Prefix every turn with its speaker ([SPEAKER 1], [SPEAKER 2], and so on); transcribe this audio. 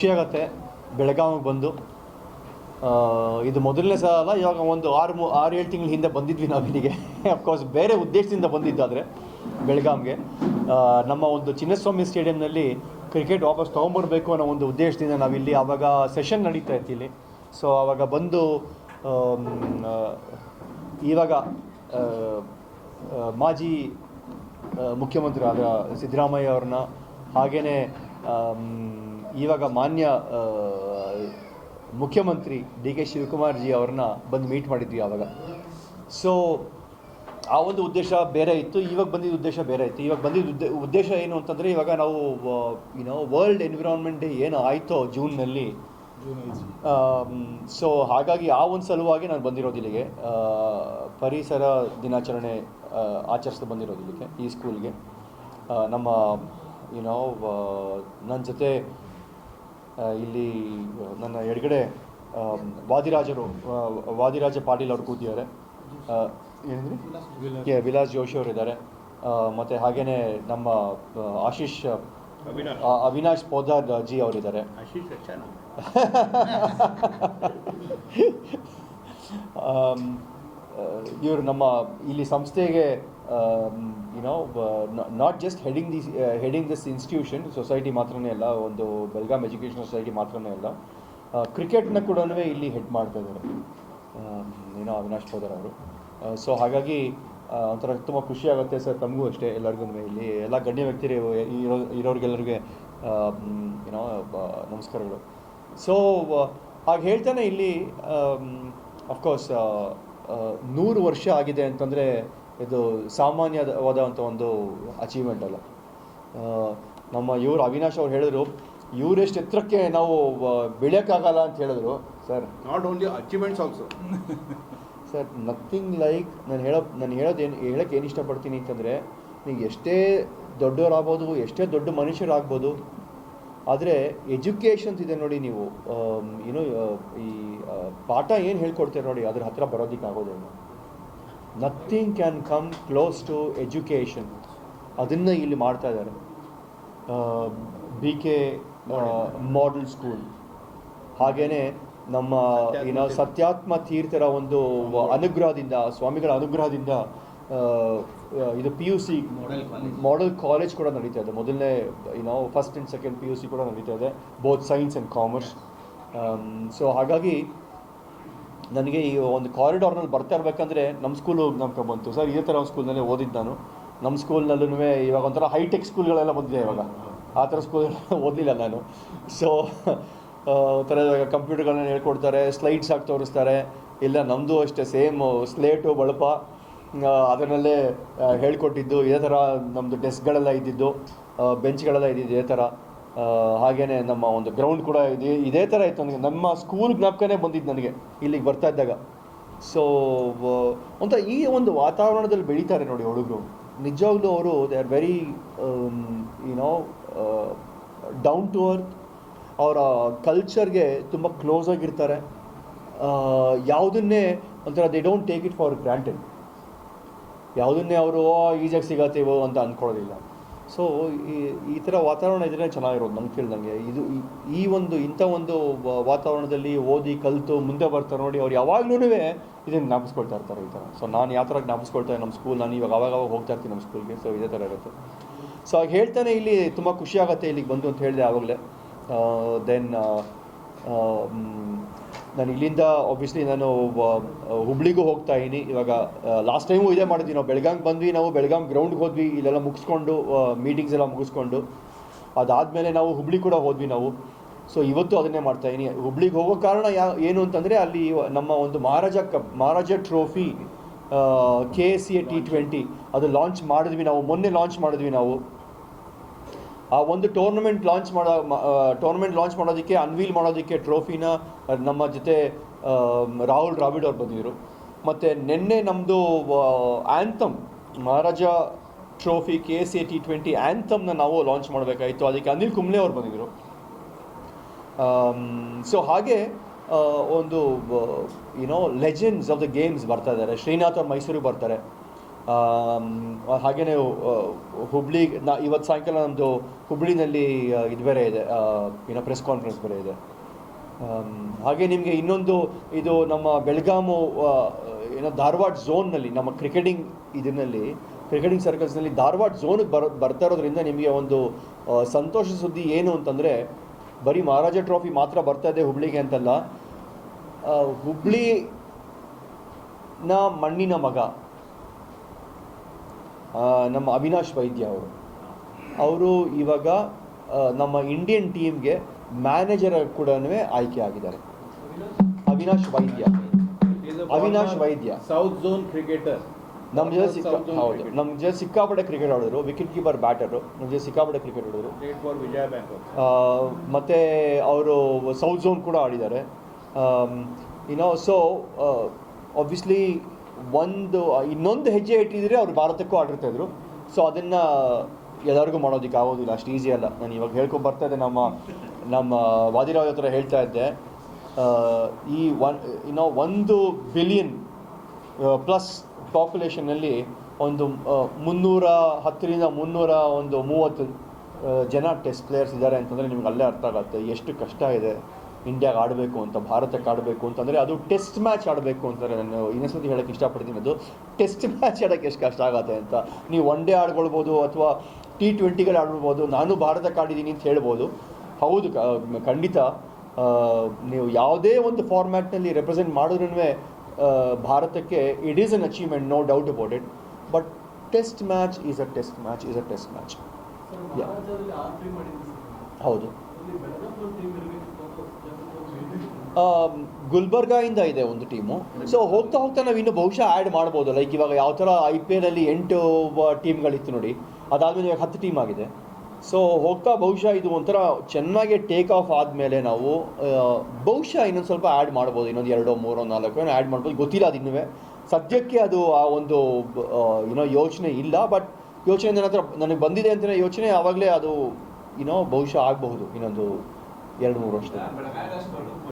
[SPEAKER 1] ಖುಷಿಯಾಗತ್ತೆ ಬೆಳಗಾವಿಗೆ ಬಂದು. ಇದು ಮೊದಲನೇ ಸಲ. ಇವಾಗ ಒಂದು 6-7 ತಿಂಗಳ ಹಿಂದೆ ಬಂದಿದ್ವಿ ನಾವು ಇಲ್ಲಿಗೆ. ಅಫ್ಕೋರ್ಸ್ ಬೇರೆ ಉದ್ದೇಶದಿಂದ ಬಂದಿದ್ದಾದರೆ ಬೆಳಗಾವಿಗೆ ನಮ್ಮ ಒಂದು ಚಿನ್ನಸ್ವಾಮಿ ಸ್ಟೇಡಿಯಂನಲ್ಲಿ ಕ್ರಿಕೆಟ್ ವಾಪಸ್ ತೊಗೊಂಬರ್ಬೇಕು ಅನ್ನೋ ಒಂದು ಉದ್ದೇಶದಿಂದ ನಾವಿಲ್ಲಿ ಆವಾಗ ಸೆಷನ್ ನಡೀತಾ ಇತ್ತು ಇಲ್ಲಿ. ಸೊ ಆವಾಗ ಬಂದು ಇವಾಗ ಮಾಜಿ ಮುಖ್ಯಮಂತ್ರಿ ಆದ ಸಿದ್ದರಾಮಯ್ಯ ಅವ್ರನ್ನ, ಹಾಗೆಯೇ ಇವಾಗ ಮಾನ್ಯ ಮುಖ್ಯಮಂತ್ರಿ ಡಿ ಕೆ ಶಿವಕುಮಾರ್ ಜಿ ಅವ್ರನ್ನ ಬಂದು ಮೀಟ್ ಮಾಡಿದ್ವಿ ಆವಾಗ. ಸೊ ಆ ಒಂದು ಉದ್ದೇಶ ಬೇರೆ ಇತ್ತು, ಇವಾಗ ಬಂದಿದ್ದ ಉದ್ದೇಶ ಬೇರೆ ಇತ್ತು. ಇವಾಗ ಬಂದಿದ್ದ ಉದ್ದೇಶ ಏನು ಅಂತಂದರೆ, ಇವಾಗ ನಾವು ವರ್ಲ್ಡ್ ಎನ್ವಿರಾನ್ಮೆಂಟ್ ಡೇ ಏನು ಆಯಿತೋ ಜೂನ್ನಲ್ಲಿ, ಸೊ ಹಾಗಾಗಿ ಆ ಒಂದು ಸಲುವಾಗಿ ನಾನು ಬಂದಿರೋದು ಇಲ್ಲಿಗೆ. ಪರಿಸರ ದಿನಾಚರಣೆ ಆಚರಿಸ್ತಾ ಬಂದಿರೋದು ಇಲ್ಲಿಗೆ, ಈ ಸ್ಕೂಲ್ಗೆ. ನಮ್ಮ ನನ್ನ ಜೊತೆ ಇಲ್ಲಿ ನನ್ನ ಎಡಗಡೆ ವಾದಿರಾಜ ಪಾಟೀಲ್ ಅವರು ಕೂತಿದ್ದಾರೆ. ಏನಂದ್ರೆ ವಿಲಾಸ್ ಜೋಶಿ ಅವರು ಇದ್ದಾರೆ. ಮತ್ತು ಹಾಗೆಯೇ ನಮ್ಮ ಅವಿನಾಶ್ ಪೋದಾರ್ ಜಿ ಅವರಿದ್ದಾರೆ. ಇವರು ನಮ್ಮ ಇಲ್ಲಿ ಸಂಸ್ಥೆಗೆ not just heading this institution society ಮಾತ್ರನೇ ಅಲ್ಲ, ಒಂದು ಬೆಳಗಾಂ ಎಜುಕೇಷನಲ್ ಸೊಸೈಟಿ ಮಾತ್ರನೇ ಅಲ್ಲ, ಕ್ರಿಕೆಟ್ನ ಕೂಡ ಇಲ್ಲಿ ಹೆಡ್ ಮಾಡ್ತಾ ಇದ್ದಾರೆ ಅವಿನಾಶ್ ಪೋದಾರ್ ಅವರು. ಸೊ ಹಾಗಾಗಿ ಒಂಥರ ತುಂಬ ಖುಷಿ ಆಗುತ್ತೆ ಸರ್, ತಮಗೂ ಅಷ್ಟೇ, ಎಲ್ಲರಿಗೂ. ಇಲ್ಲಿ ಎಲ್ಲ ಗಣ್ಯ ವ್ಯಕ್ತಿರು ಇರೋರಿಗೆಲ್ಲರಿಗೆ ನಮಸ್ಕಾರಗಳು. ಸೊ ಹಾಗೆ ಹೇಳ್ತಾನೆ, ಇಲ್ಲಿ ಅಫ್ಕೋರ್ಸ್ 100 ವರ್ಷ ಆಗಿದೆ ಅಂತಂದರೆ ಇದು ಸಾಮಾನ್ಯವಾದಂಥ ಒಂದು ಅಚೀವ್ಮೆಂಟ್ ಅಲ್ಲ. ನಮ್ಮ ಅವಿನಾಶ್ ಅವ್ರು ಹೇಳಿದ್ರು, ಇವರೆಷ್ಟು ಎತ್ತರಕ್ಕೆ ನಾವು ಬೆಳೆಯೋಕ್ಕಾಗಲ್ಲ ಅಂತ ಹೇಳಿದ್ರು. Sir,
[SPEAKER 2] not only achievements also
[SPEAKER 1] sir, nothing like ನಾನು ಹೇಳೋಕ್ಕೆ ಏನು ಇಷ್ಟಪಡ್ತೀನಿ ಅಂತಂದರೆ, ನೀವು ಎಷ್ಟೇ ದೊಡ್ಡವರಾಗ್ಬೋದು, ಎಷ್ಟೇ ದೊಡ್ಡ ಮನುಷ್ಯರಾಗ್ಬೋದು, ಆದರೆ ಎಜುಕೇಷನ್ಸ್ ಇದೆ ನೋಡಿ, ನೀವು ಈ ಪಾಠ ಏನು ಹೇಳ್ಕೊಡ್ತೀರ ನೋಡಿ, ಅದ್ರ ಹತ್ರ ಬರೋದಕ್ಕಾಗೋದೇನು. Nothing can come close to education. ಅದನ್ನು ಇಲ್ಲಿ ಮಾಡ್ತಾ ಇದ್ದಾರೆ. BK ಮಾಡೆಲ್ ಸ್ಕೂಲ್, ಹಾಗೆಯೇ ನಮ್ಮ ಸತ್ಯಾತ್ಮ ತೀರ್ಥರ ಒಂದು ಅನುಗ್ರಹದಿಂದ, ಸ್ವಾಮಿಗಳ ಅನುಗ್ರಹದಿಂದ ಇದು PUC ಮಾಡೆಲ್ ಕಾಲೇಜ್ ಕೂಡ ನಡೀತಾ ಇದೆ. ಮೊದಲನೇ ಫಸ್ಟ್ ಆ್ಯಂಡ್ ಸೆಕೆಂಡ್ PUC ಕೂಡ ನಡೀತಾ ಇದೆ, both science and commerce. So ಹಾಗಾಗಿ ನನಗೆ ಈ ಒಂದು ಕಾರಿಡಾರ್ನಲ್ಲಿ ಬರ್ತಾ ಇರಬೇಕಂದ್ರೆ ನಮ್ಮ ಸ್ಕೂಲು ನಮ್ಗೆ ಬಂತು. ಸರ್, ಇದೇ ಥರ ಒಂದು ಸ್ಕೂಲ್ನಲ್ಲೇ ಓದಿದ್ದು ನಾನು. ನಮ್ಮ ಸ್ಕೂಲ್ನಲ್ಲೂ ಇವಾಗ ಒಂಥರ ಹೈಟೆಕ್ ಸ್ಕೂಲ್ಗಳೆಲ್ಲ ಬಂದಿದೆ ಇವಾಗ, ಆ ಥರ ಸ್ಕೂಲ್ ಓದಲಿಲ್ಲ ನಾನು. ಸೊ ಒಂಥರ ಇವಾಗ ಕಂಪ್ಯೂಟರ್ಗಳನ್ನ ಹೇಳ್ಕೊಡ್ತಾರೆ, ಸ್ಲೈಡ್ಸ್ ಹಾಕಿ ತೋರಿಸ್ತಾರೆ. ಇಲ್ಲ, ನಮ್ಮದು ಅಷ್ಟೇ, ಸೇಮ್ ಸ್ಲೇಟು ಬಳಪ ಅದರಲ್ಲೇ ಹೇಳ್ಕೊಟ್ಟಿದ್ದು. ಇದೇ ಥರ ನಮ್ಮದು ಡೆಸ್ಕ್ಗಳೆಲ್ಲ ಇದ್ದಿದ್ದು, ಬೆಂಚ್ಗಳೆಲ್ಲ ಇದ್ದಿದ್ದು ಇದೇ ಥರ. ಹಾಗೆಯೇ ನಮ್ಮ ಒಂದು ಗ್ರೌಂಡ್ ಕೂಡ ಇದೇ ಥರ ಇತ್ತು. ನನಗೆ ನಮ್ಮ ಸ್ಕೂಲ್ ಜ್ಞಾಪಕನೇ ಬಂದಿದ್ದು ನನಗೆ ಇಲ್ಲಿಗೆ ಬರ್ತಾ ಇದ್ದಾಗ. ಸೊ ಒಂಥರ ಈ ಒಂದು ವಾತಾವರಣದಲ್ಲಿ ಬೆಳೀತಾರೆ ನೋಡಿ ಹುಡುಗರು. ನಿಜವಾಗ್ಲೂ ಅವರು they are very down to earth. ಅವರ ಕಲ್ಚರ್ಗೆ ತುಂಬ ಕ್ಲೋಸ್ ಆಗಿರ್ತಾರೆ. ಯಾವುದನ್ನೇ ಒಂಥರ they don't take it for granted. ಯಾವುದನ್ನೇ ಅವರು ಈಜಾಗಿ ಸಿಗತ್ತೀವೋ ಅಂತ ಅಂದ್ಕೊಳ್ಳೋದಿಲ್ಲ. ಸೊ ಈ ಥರ ವಾತಾವರಣ ಇದ್ರೆ ಚೆನ್ನಾಗಿರೋದು ನಂಗೆ ತಿಳಿದಂಗೆ. ಇಂಥ ಒಂದು ವಾತಾವರಣದಲ್ಲಿ ಓದಿ ಕಲಿತು ಮುಂದೆ ಬರ್ತಾರೆ ನೋಡಿ, ಅವ್ರು ಯಾವಾಗಲೂ ಇದನ್ನು ಜ್ಞಾಪಿಸ್ಕೊಳ್ತಾ ಇರ್ತಾರೆ ಈ ಥರ. ಸೊ ನಾನು ಯಾವ ಥರ ಜ್ಞಾಪಿಸ್ಕೊಳ್ತಾರೆ ನಮ್ಮ ಸ್ಕೂಲ್, ನಾನು ಇವಾಗ ಅವಾಗ ಹೋಗ್ತಾ ಇರ್ತೀನಿ ನಮ್ಮ ಸ್ಕೂಲ್ಗೆ. ಸೊ ಇದೇ ಥರ ಇರುತ್ತೆ. ಸೊ ಹಾಗೆ ಹೇಳ್ತಾನೆ, ಇಲ್ಲಿ ತುಂಬ ಖುಷಿ ಆಗುತ್ತೆ ಇಲ್ಲಿಗೆ ಬಂದು ಅಂತ ಹೇಳಿದೆ ಆವಾಗಲೇ. ದೆನ್ ನಾನು ಇಲ್ಲಿಂದ ಆಬ್ವಿಯಸ್ಲಿ ನಾನು ಹುಬ್ಳಿಗೂ ಹೋಗ್ತಾ ಇದ್ದೀನಿ. ಇವಾಗ ಲಾಸ್ಟ್ ಟೈಮು ಇದೇ ಮಾಡಿದ್ವಿ ನಾವು. ಬೆಳಗಾಂಗೆ ಬಂದ್ವಿ, ನಾವು ಬೆಳಗಾಂ ಗ್ರೌಂಡ್ಗೆ ಹೋದ್ವಿ, ಇಲ್ಲೆಲ್ಲ ಮುಗಿಸ್ಕೊಂಡು ಮೀಟಿಂಗ್ಸ್ ಎಲ್ಲ ಮುಗಿಸ್ಕೊಂಡು ಅದಾದಮೇಲೆ ನಾವು ಹುಬ್ಳಿ ಕೂಡ ಹೋದ್ವಿ ನಾವು. ಸೊ ಇವತ್ತು ಅದನ್ನೇ ಮಾಡ್ತಾಯಿದ್ದೀನಿ. ಹುಬ್ಳಿಗೆ ಹೋಗೋ ಕಾರಣ ಏನು ಅಂತಂದರೆ, ಅಲ್ಲಿ ನಮ್ಮ ಒಂದು ಮಹಾರಾಜ ಟ್ರೋಫಿ KSCA T20 ಅದು ಲಾಂಚ್ ಮಾಡಿದ್ವಿ ನಾವು, ಮೊನ್ನೆ ಲಾಂಚ್ ಮಾಡಿದ್ವಿ ನಾವು. ಆ ಒಂದು ಟೂರ್ನಮೆಂಟ್ ಲಾಂಚ್ ಮಾಡೋದಕ್ಕೆ, ಅನ್ವೀಲ್ ಮಾಡೋದಕ್ಕೆ ಟ್ರೋಫಿನ ನಮ್ಮ ಜೊತೆ ರಾಹುಲ್ ದ್ರಾವಿಡ್ ಅವ್ರು ಬಂದಿದ್ದರು. ಮತ್ತು ನಿನ್ನೆ ನಮ್ಮದು ಆ್ಯಂಥಮ್, ಮಹಾರಾಜ ಟ್ರೋಫಿ KSCA T20 ಆ್ಯಂಥಮ್ನ ನಾವು ಲಾಂಚ್ ಮಾಡಬೇಕಾಯಿತು. ಅದಕ್ಕೆ ಅನಿಲ್ ಕುಂಬ್ಳೆ ಅವ್ರು ಬಂದಿದ್ದರು. ಸೊ ಹಾಗೆ ಒಂದು ಲೆಜೆಂಡ್ಸ್ ಆಫ್ ದ ಗೇಮ್ಸ್ ಬರ್ತಾ ಇದ್ದಾರೆ. ಶ್ರೀನಾಥ್ ಅವ್ರು ಮೈಸೂರಿಗೆ ಬರ್ತಾರೆ. ಹಾಗೆಯೇ ಹುಬ್ಳಿ ಇವತ್ತು ಸಾಯಂಕಾಲ ನಮ್ಮದು ಹುಬ್ಳಿನಲ್ಲಿ ಇದು ಬೇರೆ ಇದೆ, ಏನೋ ಪ್ರೆಸ್ ಕಾನ್ಫರೆನ್ಸ್ ಬೇರೆ ಇದೆ. ಹಾಗೆ ನಿಮಗೆ ಇನ್ನೊಂದು ಇದು ನಮ್ಮ ಬೆಳಗಾಮು ಏನೋ ಧಾರವಾಡ ಝೋನ್ನಲ್ಲಿ ನಮ್ಮ ಕ್ರಿಕೆಟಿಂಗ್ ಕ್ರಿಕೆಟಿಂಗ್ ಸರ್ಕಲ್ಸ್ನಲ್ಲಿ ಧಾರವಾಡ ಝೋನಿಗೆ ಬರ್ತಾ ಇರೋದ್ರಿಂದ ನಿಮಗೆ ಒಂದು ಸಂತೋಷ ಸುದ್ದಿ ಏನು ಅಂತಂದರೆ, ಬರೀ ಮಹಾರಾಜ ಟ್ರೋಫಿ ಮಾತ್ರ ಬರ್ತಾ ಇದೆ ಹುಬ್ಳಿಗೆ ಅಂತಲ್ಲ, ಹುಬ್ಳಿನ ಮಣ್ಣಿನ ಮಗ ನಮ್ಮ ಅವಿನಾಶ್ ವೈದ್ಯ ಅವರು ಇವಾಗ ನಮ್ಮ ಇಂಡಿಯನ್ ಟೀಮ್ಗೆ ಮ್ಯಾನೇಜರ್ ಕೂಡ ಆಯ್ಕೆ ಆಗಿದ್ದಾರೆ. ಅವಿನಾಶ್ ವೈದ್ಯ
[SPEAKER 2] ಸೌತ್ ಝೋನ್ ಕ್ರಿಕೆಟರ್.
[SPEAKER 1] ನಮ್ಮ ಜೊತೆ ಸಿಕ್ಕಾಪಟ್ಟೆ ಕ್ರಿಕೆಟ್ ಆಡಿದ್ರು, ವಿಕೆಟ್ ಕೀಪರ್ ಬ್ಯಾಟರು, ನಮ್ಮ ಜೊತೆ ಸಿಕ್ಕಾಪಟ್ಟೆ ಕ್ರಿಕೆಟ್ ಆಡಿದ್ರು. ಮತ್ತು ಅವರು ಸೌತ್ ಝೋನ್ ಕೂಡ ಆಡಿದ್ದಾರೆ. ಸೊ ಆಬ್ವಿಯಸ್ಲಿ ಇನ್ನೊಂದು ಹೆಜ್ಜೆ ಇಟ್ಟಿದ್ರೆ ಅವ್ರು ಭಾರತಕ್ಕೂ ಆಡಿರ್ತಾಯಿದ್ರು. ಸೊ ಅದನ್ನು ಎಲ್ಲರಿಗೂ ಮಾಡೋದಕ್ಕೆ ಆಗೋದಿಲ್ಲ, ಅಷ್ಟು ಈಸಿ ಅಲ್ಲ. ನಾನು ಇವಾಗ ಹೇಳ್ಕೊಂಡು ಬರ್ತಾ ಇದ್ದೆ, ನಮ್ಮ ವಾದಿರಾವ್ ಹತ್ರ ಹೇಳ್ತಾ ಇದ್ದೆ, ಈ 1 ಬಿಲಿಯನ್ ಪ್ಲಸ್ ಪಾಪ್ಯುಲೇಷನ್ನಲ್ಲಿ ಒಂದು 330 ಜನ ಟೆಸ್ಟ್ ಪ್ಲೇಯರ್ಸ್ ಇದ್ದಾರೆ ಅಂತಂದರೆ ನಿಮ್ಗೆ ಅಲ್ಲೇ ಅರ್ಥ ಆಗುತ್ತೆ ಎಷ್ಟು ಕಷ್ಟ ಇದೆ ಇಂಡಿಯಾಗೆ ಆಡಬೇಕು ಅಂತ, ಭಾರತಕ್ಕೆ ಆಡಬೇಕು ಅಂತಂದರೆ. ಅದು ಟೆಸ್ಟ್ ಮ್ಯಾಚ್ ಆಡಬೇಕು ಅಂತಂದರೆ, ನಾನು ಇನ್ನೊಂದ್ಸತಿ ಹೇಳೋಕ್ಕೆ ಇಷ್ಟಪಡ್ತೀನಿ, ಅದು ಟೆಸ್ಟ್ ಮ್ಯಾಚ್ ಆಡೋಕ್ಕೆ ಎಷ್ಟು ಕಷ್ಟ ಆಗುತ್ತೆ ಅಂತ. ನೀವು ಒನ್ ಡೇ ಆಡ್ಕೊಳ್ಬೋದು ಅಥವಾ T20ಗಳು ಆಡ್ಬೋದು, ನಾನು ಭಾರತಕ್ಕೆ ಆಡಿದ್ದೀನಿ ಅಂತ ಹೇಳ್ಬೋದು. ಹೌದು, ಖಂಡಿತ ನೀವು ಯಾವುದೇ ಒಂದು ಫಾರ್ಮ್ಯಾಟ್ನಲ್ಲಿ ರೆಪ್ರೆಸೆಂಟ್ ಮಾಡಿದ್ರೂ ಭಾರತಕ್ಕೆ it is an achievement, no doubt about it. But test match is a test match. ಹೌದು, ಗುಲ್ಬರ್ಗಾಯಿಂದ ಇದೆ ಒಂದು ಟೀಮು. ಸೊ ಹೋಗ್ತಾ ನಾವು ಇನ್ನೂ ಬಹುಶಃ ಆ್ಯಡ್ ಮಾಡ್ಬೋದು. ಲೈಕ್ ಇವಾಗ ಯಾವ ಥರ IPL ಅಲ್ಲಿ 8 ಟೀಮ್ಗಳಿತ್ತು ನೋಡಿ, ಅದಾದಮೇಲೆ ಇವಾಗ 10 ಟೀಮ್ ಆಗಿದೆ. ಸೊ ಹೋಗ್ತಾ ಬಹುಶಃ ಇದು ಒಂಥರ ಚೆನ್ನಾಗಿ ಟೇಕ್ ಆಫ್ ಆದಮೇಲೆ ನಾವು ಬಹುಶಃ ಇನ್ನೊಂದು ಸ್ವಲ್ಪ ಆ್ಯಡ್ ಮಾಡ್ಬೋದು, ಇನ್ನೊಂದು 2, 3, 4 ಆ್ಯಡ್ ಮಾಡ್ಬೋದು, ಗೊತ್ತಿಲ್ಲ ಅದು ಇನ್ನೂ. ಸದ್ಯಕ್ಕೆ ಅದು ಆ ಒಂದು ಯೋಚನೆ ಇಲ್ಲ. ಬಟ್ ಯೋಚನೆ ನನ್ನ ಹತ್ರ ನನಗೆ ಬಂದಿದೆ ಅಂತಲೇ ಯೋಚನೆ, ಆವಾಗಲೇ ಅದು ಬಹುಶಃ ಆಗಬಹುದು ಇನ್ನೊಂದು 2-3 ವರ್ಷದಲ್ಲಿ.